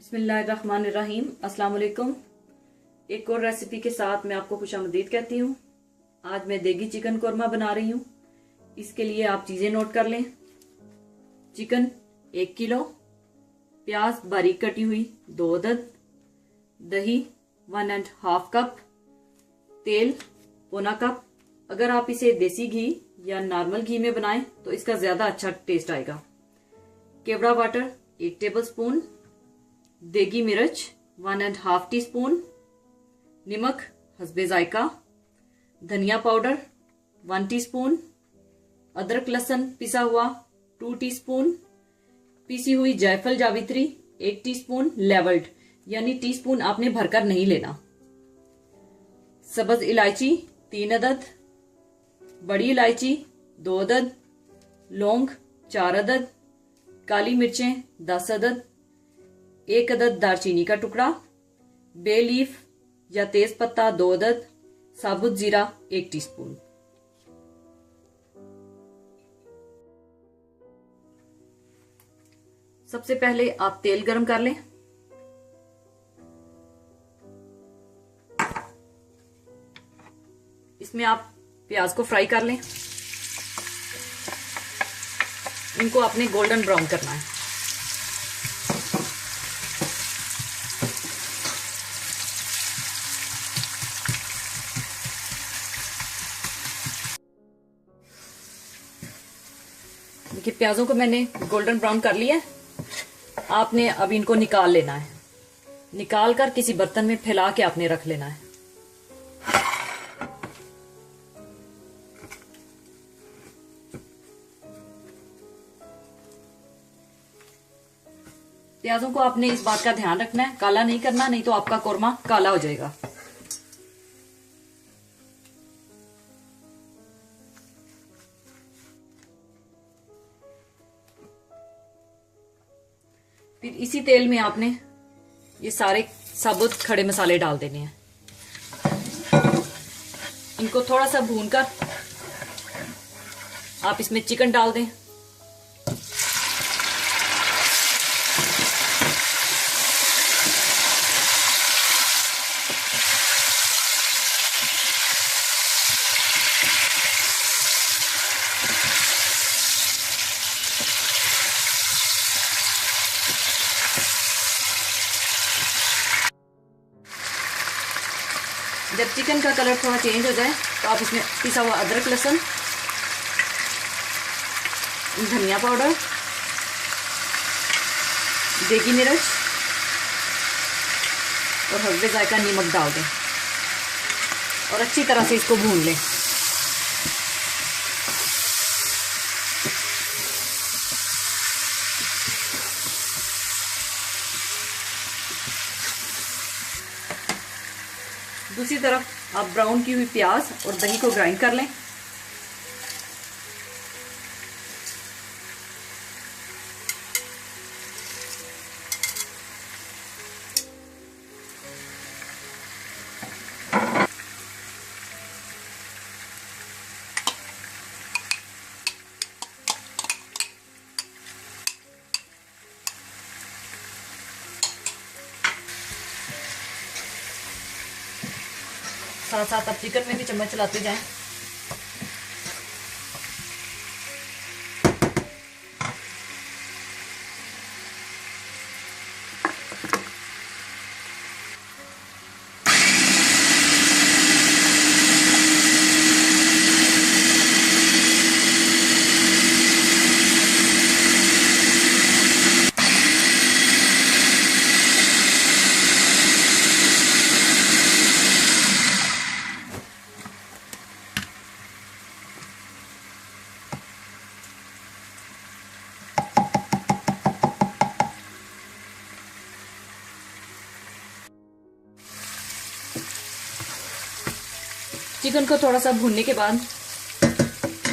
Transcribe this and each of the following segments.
बिस्मिल्लाहिर्रहमानिर्रहीम। अस्सलाम वालेकुम। एक और रेसिपी के साथ मैं आपको खुशामदीद कहती हूँ। आज मैं देगी चिकन कौरमा बना रही हूँ। इसके लिए आप चीज़ें नोट कर लें। चिकन 1 किलो, प्याज बारीक कटी हुई 2 अदद, दही 1.5 कप, तेल पौना कप। अगर आप इसे देसी घी या नॉर्मल घी में बनाएं तो इसका ज़्यादा अच्छा टेस्ट आएगा। केवड़ा वाटर 1 टेबल स्पून, देगी मिर्च 1.5 टीस्पून, नमक हस्बे जायका, धनिया पाउडर 1 टीस्पून, अदरक लहसुन पिसा हुआ 2 टीस्पून, पिसी हुई जायफल जावित्री 1 टीस्पून लेवल्ड, यानी टीस्पून आपने भरकर नहीं लेना, सब्ज इलायची 3 अदद, बड़ी इलायची 2 अदद, लौंग 4 अदद, काली मिर्चें 10 अदद, 1 अदद दालचीनी का टुकड़ा, बे लीफ या तेज पत्ता 2 अदद, साबुत जीरा 1 टीस्पून। सबसे पहले आप तेल गरम कर लें। इसमें आप प्याज को फ्राई कर लें। इनको आपने गोल्डन ब्राउन करना है। देखिए प्याजों को मैंने गोल्डन ब्राउन कर लिया है। आपने अब इनको निकाल लेना है। निकाल कर किसी बर्तन में फैला के आपने रख लेना है। प्याजों को आपने इस बात का ध्यान रखना है, काला नहीं करना, नहीं तो आपका कौरमा काला हो जाएगा। फिर इसी तेल में आपने ये सारे साबुत खड़े मसाले डाल देने हैं। इनको थोड़ा सा भूनकर आप इसमें चिकन डाल दें। जब चिकन का कलर थोड़ा चेंज हो जाए तो आप इसमें पिसा हुआ अदरक लहसुन, धनिया पाउडर, देगी मिर्च और हल्के जायका नमक डाल दें और अच्छी तरह से इसको भून लें। दूसरी तरफ आप ब्राउन की हुई प्याज और दही को ग्राइंड कर लें। साथ साथ आप चिकन में भी चम्मच चलाते जाएं। चिकन को थोड़ा सा भूनने के बाद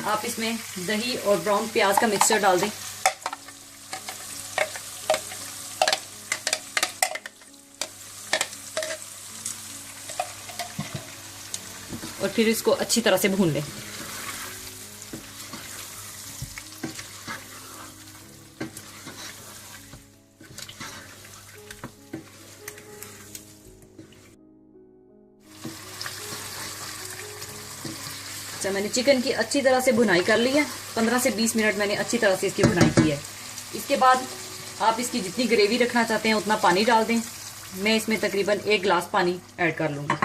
आप इसमें दही और ब्राउन प्याज का मिक्सचर डाल दें। और फिर इसको अच्छी तरह से भून लें। अच्छा, मैंने चिकन की अच्छी तरह से भुनाई कर ली है। 15 से 20 मिनट मैंने अच्छी तरह से इसकी भुनाई की है। इसके बाद आप इसकी जितनी ग्रेवी रखना चाहते हैं उतना पानी डाल दें। मैं इसमें तकरीबन 1 गिलास पानी ऐड कर लूंगी।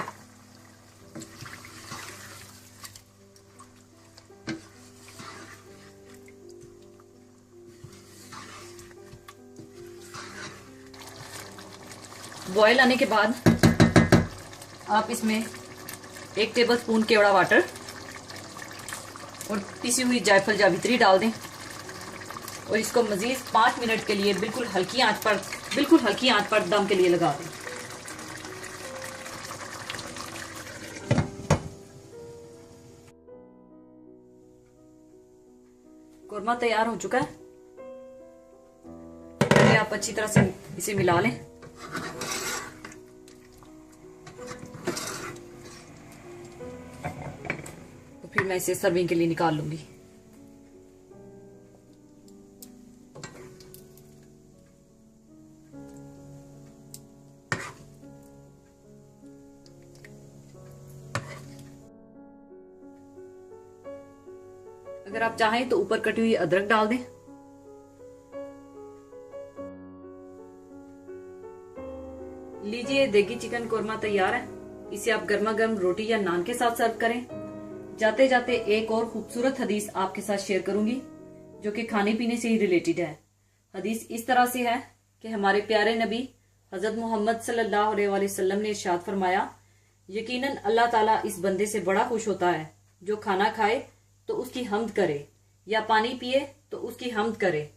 बॉयल आने के बाद आप इसमें 1 टेबलस्पून केवड़ा वाटर और पिसी हुई जायफल जावित्री डाल दें और इसको मजीद 5 मिनट के लिए बिल्कुल हल्की आंच पर दम के लिए लगा दें। कोरमा तैयार हो चुका है। पहले आप अच्छी तरह से इसे मिला लें। तो फिर मैं इसे सर्विंग के लिए निकाल लूंगी। अगर आप चाहें तो ऊपर कटी हुई अदरक डाल दें। लीजिए, देगी चिकन कोरमा तैयार है। इसे आप गर्मा गर्म रोटी या नान के साथ सर्व करें। जाते जाते एक और खूबसूरत हदीस आपके साथ शेयर करूंगी जो कि खाने पीने से ही रिलेटेड है। हदीस इस तरह से है कि हमारे प्यारे नबी हजरत मोहम्मद सल्लल्लाहु अलैहि वसल्लम ने इरशाद फरमाया, यकीनन अल्लाह ताला इस बंदे से बड़ा खुश होता है जो खाना खाए तो उसकी हम्द करे या पानी पिए तो उसकी हम्द करे।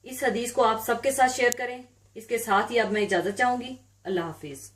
इस हदीस को आप सबके साथ शेयर करें। इसके साथ ही अब मैं इजाजत चाहूंगी। अल्लाह हाफिज।